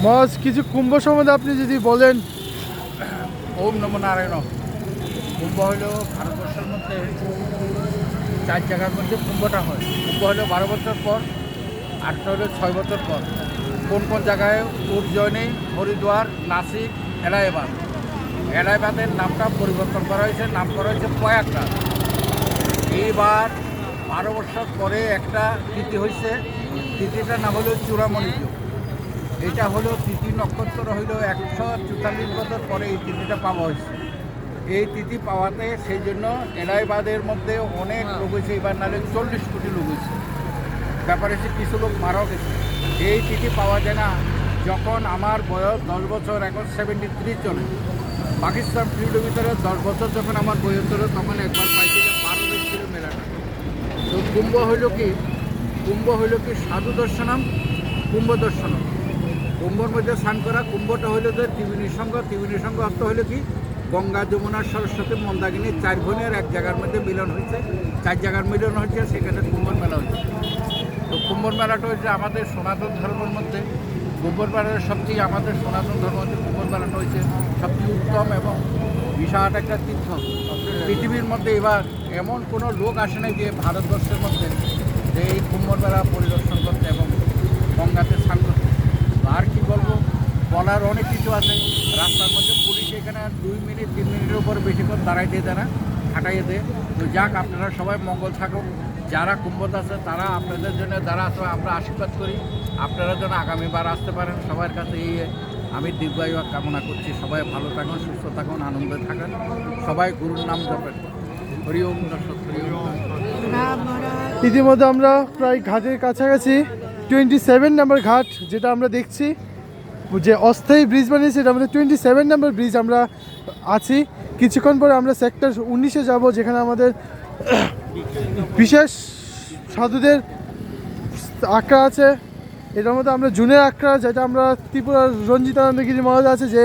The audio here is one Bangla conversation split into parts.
মহারাজ কিছু কুম্ভ সম্বন্ধে আপনি যদি বলেন। ওম নমো নারায়ণ। কুম্ভ হইল ভারতবর্ষের মধ্যে 4 জায়গার মধ্যে কুম্ভটা হয়। কুম্ভ হলো 12 বছর পর, আরটা হলো 6 বছর পর। কোন কোন জায়গায়? উজ্জয়িনী, হরিদ্বার, নাসিক, এলাহাবাদ। এলাহাবাদের নামটা পরিবর্তন করা হয়েছে, নাম করা হয়েছে প্রয়াগরাজ। এইবার 12 বছর পরে একটা তিথি হয়েছে, তিথিটার নাম হলো চূড়ামণি যুগ। এটা হলো তিথি নক্ষত্র হইল 144 বছর পরে এই তিথিটা পাওয়া হয়েছে। এই তিথি পাওয়াতে সেই জন্য এলাহাবাদের মধ্যে অনেক লোক হয়েছে, এবার নাহলে 40 কোটি লোক হয়েছে। ব্যাপার হচ্ছে কিছু লোক মারাও গেছে। এই তিথি পাওয়া যায় না। যখন আমার বয়স 10 বছর, এখন 73 চলে। পাকিস্তান ফিল্ডের ভিতরে 10 বছর যখন আমার বয়স ছিল, তখন একবার পাইছিল 12 দিন ছিল মেলাটা। তো কুম্ভ হইল কি? কুম্ভ হইল কি সাধু দর্শনম, কুম্ভ দর্শনম। কুম্ভর মধ্যে স্নান করা। কুম্ভটা হইল যে ত্রিবেণী সংঘ। ত্রিবেণী সংঘ অর্থ হইল কি? গঙ্গা, যমুনা, সরস্বতী, মন্দাকিনী 4 বোনের এক জায়গার মধ্যে মিলন হয়েছে। 4 জায়গার মিলন হয়েছে, সেখানে কুম্ভর মেলা হয়েছে। তো কুম্ভর মেলাটা হচ্ছে আমাদের সনাতন ধর্মের মধ্যে, কুম্ভর মেলাটা সবচেয়ে আমাদের সনাতন ধর্মের মধ্যে কুম্ভর মেলাটা হয়েছে সবচেয়ে উত্তম এবং বিশাল একটা তীর্থ। পৃথিবীর মধ্যে এবার এমন কোনো লোক আসে নাই যে ভারতবর্ষের মধ্যে যে এই কুম্ভর মেলা পরিদর্শন করতে এবং গঙ্গাতে স্নান করতে। আর কি বলবো, বলার অনেক কিছু আছে। রাস্তার মধ্যে পুলিশ এখানে 2 মিনিট 3 মিনিটের উপর বেশিক্ষণ দাঁড়াইতে দেয় না, হাঁটাইয়ে দেয়। তো যাক, আপনারা সবাই মঙ্গল থাকুক। যারা কুম্ভত আছে তারা আপনাদের জন্য, যারা আছে আমরা আশীর্বাদ করি আপনারা যেন আগামীবার আসতে পারেন। সবার কাছে এই আমি দীর্ঘায়ু কামনা করছি। সবাই ভালো থাকুন, সুস্থ থাকুন, আনন্দে থাকুন। সবাই গুরুর নাম জপেন। হরি ওম দর্শক, হরি ওম। ইতিমধ্যে আমরা প্রায় ঘাটের কাছাকাছি 27 নম্বর ঘাট, যেটা আমরা দেখছি যে অস্থায়ী ব্রিজ বানিয়েছে, এটা আমাদের 27 নম্বর ব্রিজ আমরা আছি। কিছুক্ষণ পরে আমরা সেক্টর 19-এ যাব, যেখানে আমাদের বিশেষ সাধুদের আখড়া আছে। এটার মধ্যে আমরা জুনের আখড়া, যেটা আমরা ত্রিপুরার রঞ্জিতানন্দগিরি মহারাজ আছে, যে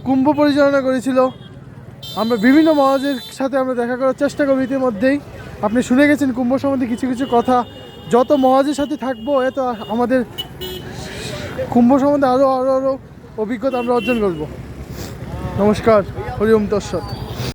কুম্ভ পরিচালনা করেছিল। আমরা বিভিন্ন মহারাজের সাথে আমরা দেখা করার চেষ্টা করব। ইতিমধ্যেই আপনি শুনে গেছেন কুম্ভ সম্বন্ধে কিছু কিছু কথা। যত মহারাজের সাথে থাকবো, এত আমাদের কুম্ভ সম্বন্ধে আরও অভিজ্ঞতা আমরা অর্জন করব। নমস্কার, হরি ওম তৎসৎ।